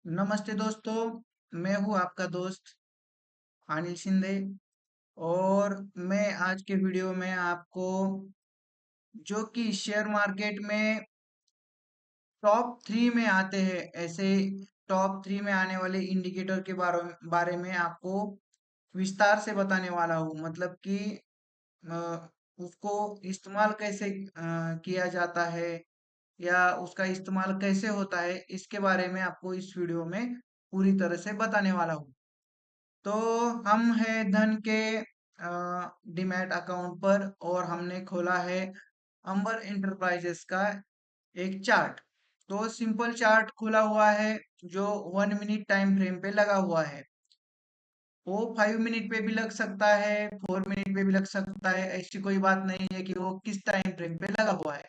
नमस्ते दोस्तों। मैं हूं आपका दोस्त अनिल शिंदे। और मैं आज के वीडियो में आपको जो कि शेयर मार्केट में टॉप थ्री में आते हैं, ऐसे टॉप थ्री में आने वाले इंडिकेटर के बारे में आपको विस्तार से बताने वाला हूँ। मतलब कि अ, उसको इस्तेमाल कैसे किया जाता है या उसका इस्तेमाल कैसे होता है, इसके बारे में आपको इस वीडियो में पूरी तरह से बताने वाला हूँ। तो हम हैं धन के डीमैट अकाउंट पर और हमने खोला है अंबर इंटरप्राइजेस का एक चार्ट। तो सिंपल चार्ट खुला हुआ है जो 1 मिनट टाइम फ्रेम पे लगा हुआ है। वो 5 मिनट पे भी लग सकता है, 4 मिनट पे भी लग सकता है। ऐसी कोई बात नहीं है कि वो किस टाइम फ्रेम पे लगा हुआ है,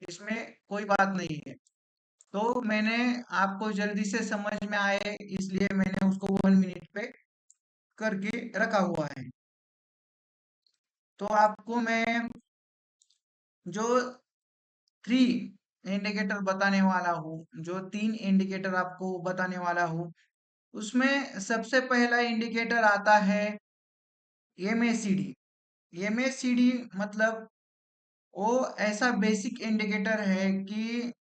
इसमें कोई बात नहीं है। तो मैंने आपको जल्दी से समझ में आए इसलिए मैंने उसको 1 मिनट पे करके रखा हुआ है। तो आपको मैं जो थ्री इंडिकेटर बताने वाला हूँ, जो तीन इंडिकेटर आपको बताने वाला हूँ, उसमें सबसे पहला इंडिकेटर आता है एमएसीडी। एमएसीडी मतलब वो ऐसा बेसिक इंडिकेटर है कि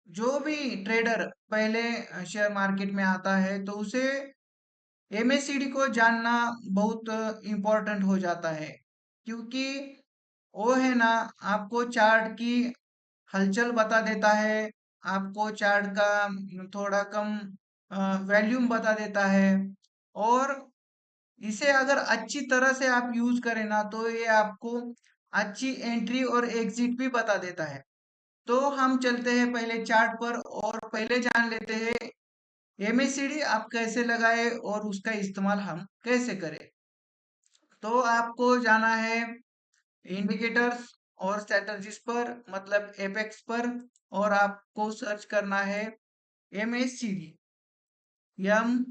जो भी ट्रेडर पहले शेयर मार्केट में आता है तो उसे एमएसीडी को जानना बहुत इम्पोर्टेंट हो जाता है। क्योंकि वो है ना, आपको चार्ट की हलचल बता देता है, आपको चार्ट का थोड़ा कम वॉल्यूम बता देता है। और इसे अगर अच्छी तरह से आप यूज करें ना तो ये आपको अच्छी एंट्री और एग्जिट भी बता देता है। तो हम चलते हैं पहले चार्ट पर और पहले जान लेते हैं एमएसीडी आप कैसे लगाए और उसका इस्तेमाल हम कैसे करें। तो आपको जाना है इंडिकेटर्स और स्ट्रेटजीज पर, मतलब एपेक्स पर, और आपको सर्च करना है MACD, M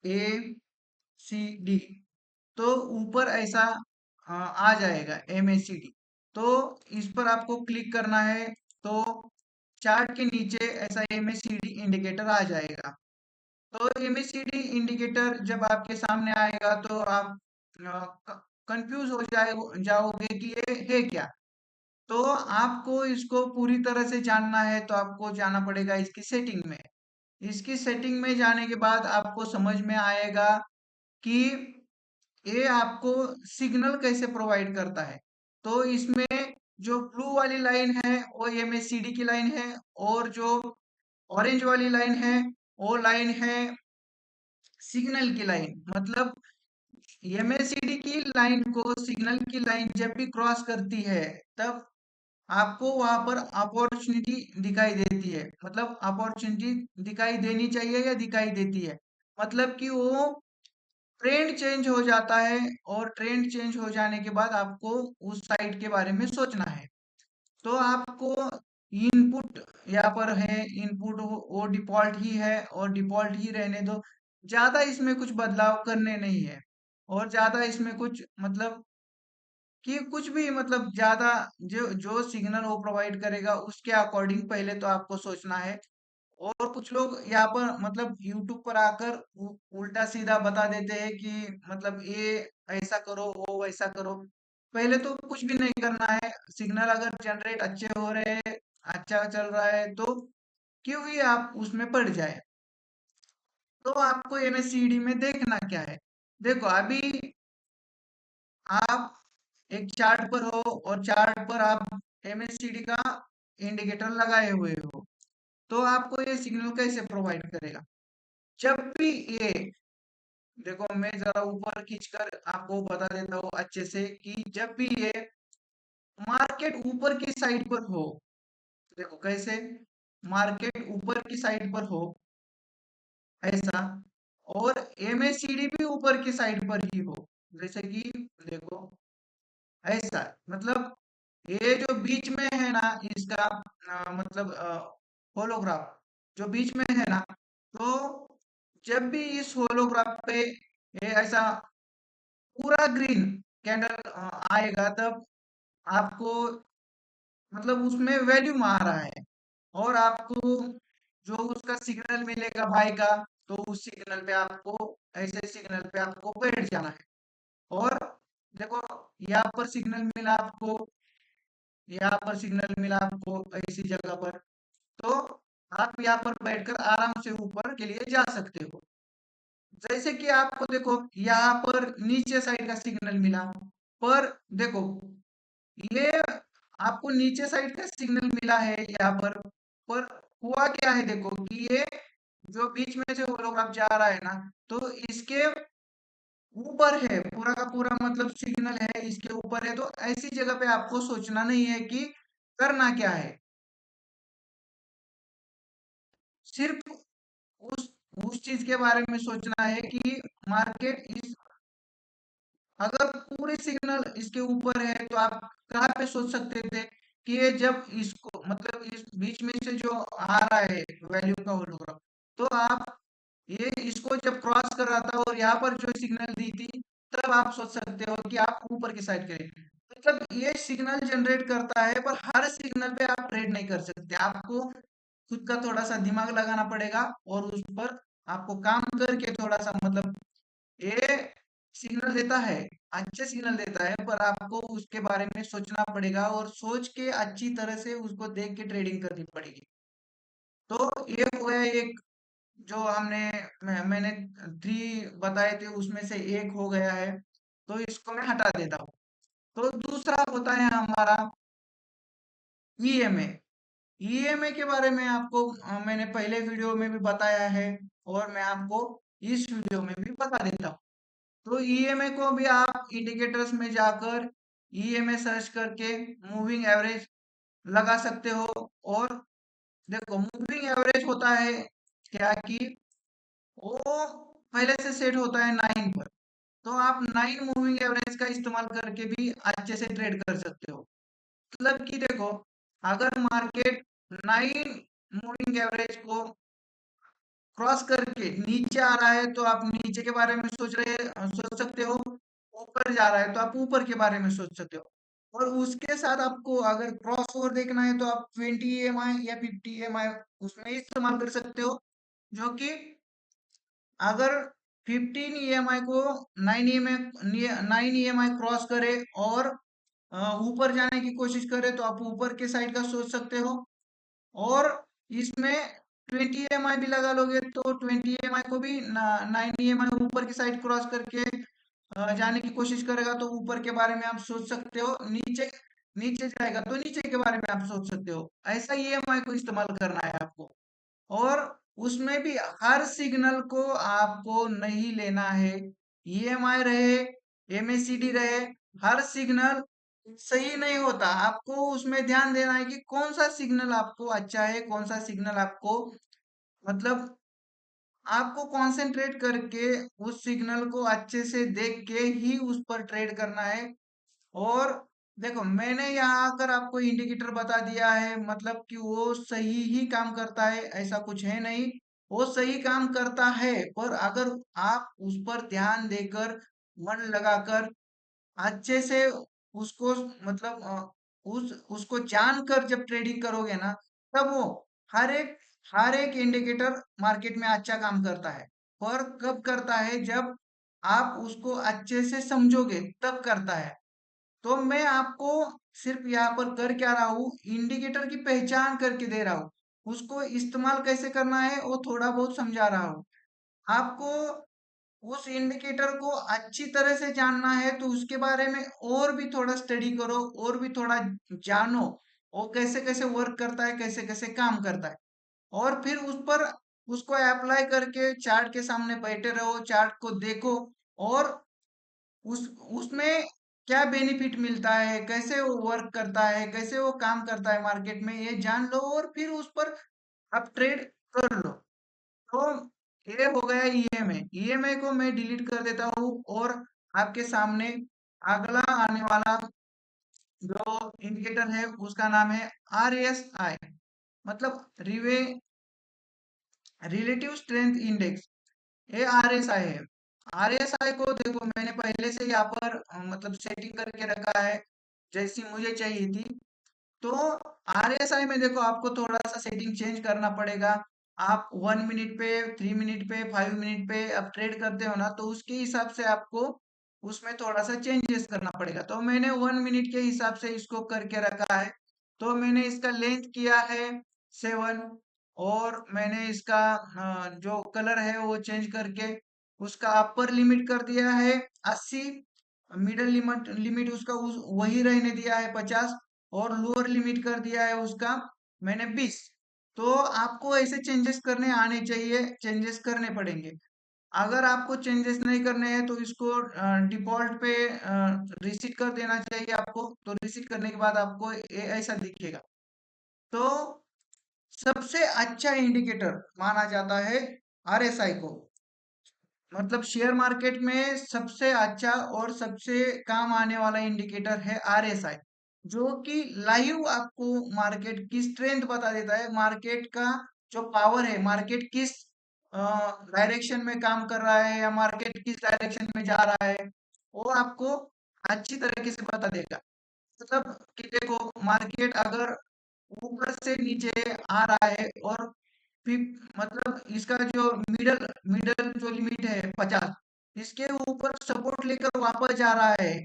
A C D. तो ऊपर ऐसा आ जाएगा एमएसीडी। तो इस पर आपको क्लिक करना है। तो चार्ट के नीचे ऐसा एमएसीडी इंडिकेटर आ जाएगा। तो एमएसीडी इंडिकेटर जब आपके सामने आएगा तो आप कंफ्यूज हो जाओगे कि ये है क्या। तो आपको इसको पूरी तरह से जानना है तो आपको जाना पड़ेगा इसकी सेटिंग में। इसकी सेटिंग में जाने के बाद आपको समझ में आएगा कि ये आपको सिग्नल कैसे प्रोवाइड करता है। तो इसमें जो ब्लू वाली लाइन है वो एमएसीडी की लाइन है, और जो ऑरेंज वाली लाइन है वो लाइन है सिग्नल की लाइन। मतलब एमएसीडी की लाइन को सिग्नल की लाइन जब भी क्रॉस करती है तब आपको वहां पर अपॉर्चुनिटी दिखाई देती है। मतलब अपॉर्चुनिटी दिखाई देनी चाहिए या दिखाई देती है, मतलब कि वो ट्रेंड चेंज हो जाता है। और ट्रेंड चेंज हो जाने के बाद आपको उस साइट के बारे में सोचना है। तो आपको इनपुट यहाँ पर है, इनपुट वो डिफॉल्ट ही है और डिफॉल्ट ही रहने दो। ज्यादा इसमें कुछ बदलाव करने नहीं है, और ज्यादा इसमें कुछ मतलब कि कुछ भी मतलब ज्यादा जो जो सिग्नल वो प्रोवाइड करेगा उसके अकॉर्डिंग पहले तो आपको सोचना है। और कुछ लोग यहाँ पर मतलब यूट्यूब पर आकर उल्टा सीधा बता देते हैं कि मतलब ये ऐसा करो वो वैसा करो। पहले तो कुछ भी नहीं करना है। सिग्नल अगर जनरेट अच्छे हो रहे हैं, अच्छा चल रहा है, तो क्यों ही आप उसमें पड़ जाए। तो आपको एमएससीडी में देखना क्या है। देखो अभी आप एक चार्ट पर हो और चार्ट पर आप एमएससीडी का इंडिकेटर लगाए हुए हो। तो आपको ये सिग्नल कैसे प्रोवाइड करेगा। जब भी ये, देखो मैं जरा ऊपर खींचकर आपको बता देता हूँ अच्छे से कि जब भी ये मार्केट ऊपर की साइड पर हो, देखो कैसे, मार्केट ऊपर की साइड पर हो ऐसा, और एमएसीडी भी ऊपर की साइड पर ही हो, जैसे कि देखो ऐसा, मतलब ये जो बीच में है ना इसका मतलब होलोग्राफ जो बीच में है ना, तो जब भी इस होलोग्राफ पे ये ऐसा पूरा ग्रीन कैंडल आएगा तब आपको मतलब उसमें वैल्यूम आ रहा है। और आपको जो उसका सिग्नल मिलेगा भाई का, तो उस सिग्नल पे आपको, ऐसे सिग्नल पे आपको बैठ जाना है। और देखो, यहाँ पर सिग्नल मिला आपको, यहाँ पर सिग्नल मिला आपको ऐसी जगह पर, तो आप यहाँ पर बैठकर आराम से ऊपर के लिए जा सकते हो। जैसे कि आपको देखो, यहाँ पर नीचे साइड का सिग्नल मिला, पर देखो ये आपको नीचे साइड का सिग्नल मिला है यहाँ पर हुआ क्या है, देखो कि ये जो बीच में से होलोग्राफ जा रहा है ना, तो इसके ऊपर है पूरा का पूरा, मतलब सिग्नल है इसके ऊपर है, तो ऐसी जगह पे आपको सोचना नहीं है कि करना क्या है। सिर्फ उस उस चीज के बारे में सोचना है कि मार्केट इस, अगर पूरे सिग्नल इसके ऊपर है, तो आप कहाँ पे सोच सकते थे कि ये जब इसको, मतलब इस बीच में से जो आ रहा है वैल्यू का होलोग्राम, तो आप ये इसको जब क्रॉस कर रहा था और यहाँ पर जो सिग्नल दी थी, तब आप सोच सकते हो कि आप ऊपर की साइड करें। मतलब ये सिग्नल जनरेट करता है, पर हर सिग्नल पे आप ट्रेड नहीं कर सकते, आपको खुद का थोड़ा सा दिमाग लगाना पड़ेगा और उस पर आपको काम करके थोड़ा सा, मतलब ये सिग्नल देता है, अच्छे सिग्नल देता है, पर आपको उसके बारे में सोचना पड़ेगा और सोच के अच्छी तरह से उसको देख के ट्रेडिंग करनी पड़ेगी। तो ये हो गया एक, जो मैंने थ्री बताए थे उसमें से एक हो गया है, तो इसको मैं हटा देता हूँ। तो दूसरा होता है हमारा ईएमए। ईएमए के बारे में आपको मैंने पहले वीडियो में भी बताया है, और मैं आपको इस वीडियो में भी बता देता हूँ। तो ईएमए को भी आप इंडिकेटर्स में जाकर ईएमए सर्च करके मूविंग एवरेज लगा सकते हो। और देखो, मूविंग एवरेज होता है क्या कि वो पहले से सेट होता है 9 पर, तो आप 9 मूविंग एवरेज का इस्तेमाल करके भी अच्छे से ट्रेड कर सकते हो। मतलब कि देखो, अगर मार्केट 9 मूविंग एवरेज को क्रॉस करके नीचे आ रहा है, तो आप नीचे के बारे में सोच सकते हो। ऊपर जा रहा है तो आप ऊपर के बारे में सोच सकते हो। और उसके साथ आपको अगर क्रॉस ओवर देखना है, तो आप 20 EMI या 50 EMI उसमें इस्तेमाल कर सकते हो। जो कि अगर 15 EMI को 9 EMI क्रॉस करे और ऊपर जाने की कोशिश करे, तो आप ऊपर के साइड का सोच सकते हो। और इसमें 20 EMI भी लगा लोगे, तो 20 EMI को भी 9 EMI ऊपर की साइड क्रॉस करके जाने की कोशिश करेगा, तो ऊपर के बारे में आप सोच सकते हो। नीचे नीचे जाएगा तो नीचे के बारे में आप सोच सकते हो। ऐसा ईएमआई को इस्तेमाल करना है आपको। और उसमें भी हर सिग्नल को आपको नहीं लेना है, ईएमआई रहे, एमएसीडी रहे, हर सिग्नल सही नहीं होता। आपको उसमें ध्यान देना है कि कौन सा सिग्नल आपको अच्छा है, कौन सा सिग्नल आपको, मतलब आपको कंसंट्रेट करके उस सिग्नल को अच्छे से देख के ही उस पर ट्रेड करना है। और देखो, मैंने यहाँ आकर आपको इंडिकेटर बता दिया है, मतलब कि वो सही ही काम करता है ऐसा कुछ है नहीं। वो सही काम करता है, पर अगर आप उस पर ध्यान देकर, मन लगाकर, अच्छे से उसको, मतलब उसको जानकर जब ट्रेडिंग करोगे ना, तब वो हर एक हर एक इंडिकेटर मार्केट में अच्छा काम करता है। और कब करता है, जब आप उसको अच्छे से समझोगे तब करता है। तो मैं आपको सिर्फ यहाँ पर कर क्या रहा हूँ, इंडिकेटर की पहचान करके दे रहा हूँ, उसको इस्तेमाल कैसे करना है वो थोड़ा बहुत समझा रहा हूँ आपको। उस इंडिकेटर को अच्छी तरह से जानना है, तो उसके बारे में और भी थोड़ा स्टडी करो, और भी थोड़ा जानो, वो कैसे कैसे वर्क करता है, कैसे कैसे काम करता है। और फिर उस पर उसको अप्लाई करके चार्ट के सामने बैठे रहो, चार्ट को देखो, और उस उसमें क्या बेनिफिट मिलता है, कैसे वो वर्क करता है, कैसे वो काम करता है मार्केट में, ये जान लो, और फिर उस पर आप ट्रेड कर लो। तो ये हो गया ईएमआई। ईएमआई को मैं डिलीट कर देता हूँ, और आपके सामने अगला आने वाला जो इंडिकेटर है उसका नाम है आरएसआई, मतलब रिलेटिव स्ट्रेंथ इंडेक्स। ये आरएसआई है। आरएसआई को देखो, मैंने पहले से यहाँ पर मतलब सेटिंग करके रखा है, जैसी मुझे चाहिए थी। तो आरएसआई में देखो आपको थोड़ा सा सेटिंग चेंज करना पड़ेगा। आप 1 मिनट पे, 3 मिनट पे, 5 मिनट पे आप ट्रेड करते हो ना, तो उसके हिसाब से आपको उसमें थोड़ा सा चेंजेस करना पड़ेगा। तो मैंने 1 मिनट के हिसाब से इसको करके रखा है। तो मैंने इसका लेंथ किया है 7, और मैंने इसका जो कलर है वो चेंज करके उसका अपर लिमिट कर दिया है 80, मिडल लिमिट लिमिट उसका वही रहने दिया है 50, और लोअर लिमिट कर दिया है उसका मैंने 20। तो आपको ऐसे चेंजेस करने आने चाहिए, चेंजेस करने पड़ेंगे। अगर आपको चेंजेस नहीं करने हैं तो इसको डिफॉल्ट पे रिसेट कर देना चाहिए आपको। तो रिसेट करने के बाद आपको ऐसा दिखेगा। तो सबसे अच्छा इंडिकेटर माना जाता है आरएसआई को, मतलब शेयर मार्केट में सबसे अच्छा और सबसे काम आने वाला इंडिकेटर है आरएसआई, जो कि लाइव आपको मार्केट की स्ट्रेंथ बता देता है, मार्केट का जो पावर है, मार्केट किस डायरेक्शन में काम कर रहा है या मार्केट किस डायरेक्शन में जा रहा है, वो आपको अच्छी तरीके से बता देगा। मतलब कि देखो, मार्केट अगर ऊपर से नीचे आ रहा है और फिर मतलब इसका जो मिडल मिडल जो लिमिट है 50, इसके ऊपर सपोर्ट लेकर वापस जा रहा है,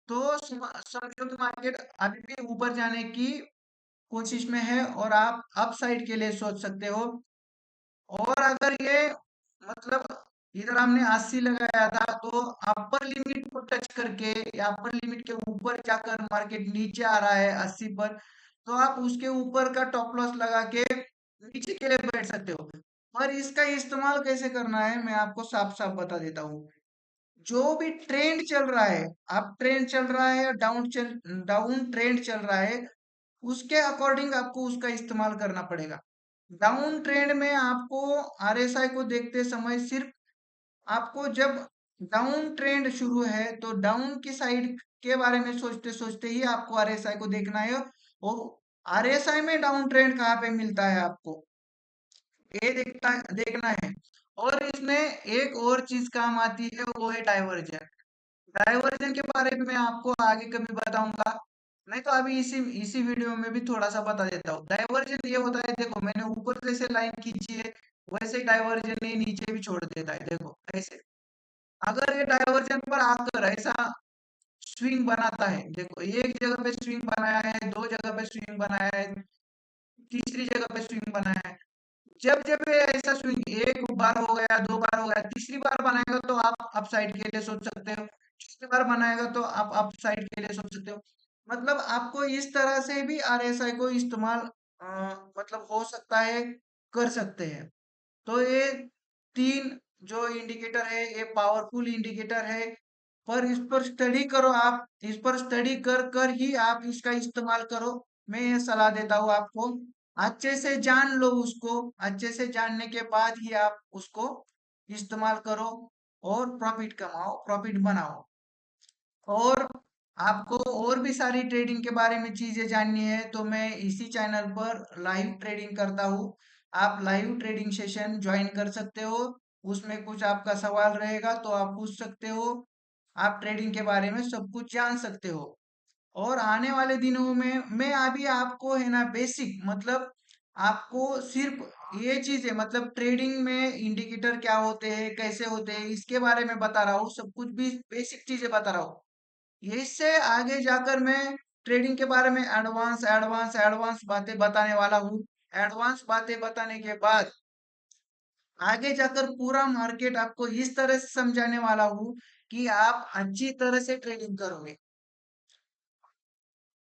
तो समझो कि मार्केट अभी भी ऊपर जाने की कोशिश में है और आप अप साइड के लिए सोच सकते हो। और अगर ये मतलब इधर हमने 80 लगाया था, तो अपर लिमिट को टच करके या अपर लिमिट के ऊपर जाकर मार्केट नीचे आ रहा है 80 पर, तो आप उसके ऊपर का टॉप लॉस लगा के नीचे के लिए बैठ सकते हो। और इसका इस्तेमाल कैसे करना है मैं आपको साफ साफ बता देता हूँ। जो भी ट्रेंड चल रहा है, अप ट्रेंड चल रहा है या डाउन ट्रेंड चल रहा है, उसके अकॉर्डिंग आपको उसका इस्तेमाल करना पड़ेगा। डाउन ट्रेंड में आपको आरएसआई को देखते समय सिर्फ आपको, जब डाउन ट्रेंड शुरू है तो डाउन की साइड के बारे में सोचते सोचते ही आपको आरएसआई को देखना है। और आरएसआई में डाउन ट्रेंड कहाँ पे मिलता है आपको, ये देखना है। और इसमें एक और चीज काम आती है, वो है डाइवर्जन। डाइवर्जन के बारे में मैं आपको आगे कभी बताऊंगा, नहीं तो अभी इसी इसी वीडियो में भी थोड़ा सा बता देता हूँ। डाइवर्जन ये होता है, देखो मैंने ऊपर जैसे लाइन खींची है, वैसे डाइवर्जन ये नीचे भी छोड़ देता है, देखो ऐसे। अगर ये डाइवर्जन पर आकर ऐसा स्विंग बनाता है, देखो एक जगह पे स्विंग बनाया है, दो जगह पे स्विंग बनाया है, तीसरी जगह पे स्विंग बनाया है। जब जब ये ऐसा स्विंग एक बार हो गया, दो बार हो गया, तीसरी बार बनाएगा तो आप अप साइड के लिए सोच सकते हो, चौथी बार बनाएगा तो आप अप साइड के लिए सोच सकते हो। मतलब आपको इस तरह से भी आरएसआई को इस्तेमाल मतलब हो सकता है, कर सकते हैं। तो ये तीन जो इंडिकेटर है, ये पावरफुल इंडिकेटर है। पर इस पर स्टडी करो, आप इस पर स्टडी कर कर ही आप इसका इस्तेमाल करो। मैं ये सलाह देता हूँ आपको, अच्छे से जान लो उसको, अच्छे से जानने के बाद ही आप उसको इस्तेमाल करो और प्रॉफिट कमाओ, प्रॉफिट बनाओ। और आपको और भी सारी ट्रेडिंग के बारे में चीजें जाननी है तो मैं इसी चैनल पर लाइव ट्रेडिंग करता हूँ। आप लाइव ट्रेडिंग सेशन ज्वाइन कर सकते हो, उसमें कुछ आपका सवाल रहेगा तो आप पूछ सकते हो, आप ट्रेडिंग के बारे में सब कुछ जान सकते हो। और आने वाले दिनों में मैं अभी आपको है ना बेसिक, मतलब आपको सिर्फ ये चीजें, मतलब ट्रेडिंग में इंडिकेटर क्या होते हैं, कैसे होते हैं, इसके बारे में बता रहा हूँ, सब कुछ भी बेसिक चीजें बता रहा हूँ। इससे आगे जाकर मैं ट्रेडिंग के बारे में एडवांस एडवांस एडवांस बातें बताने वाला हूँ। एडवांस बातें बताने के बाद आगे जाकर पूरा मार्केट आपको इस तरह से समझाने वाला हूँ कि आप अच्छी तरह से ट्रेडिंग करोगे।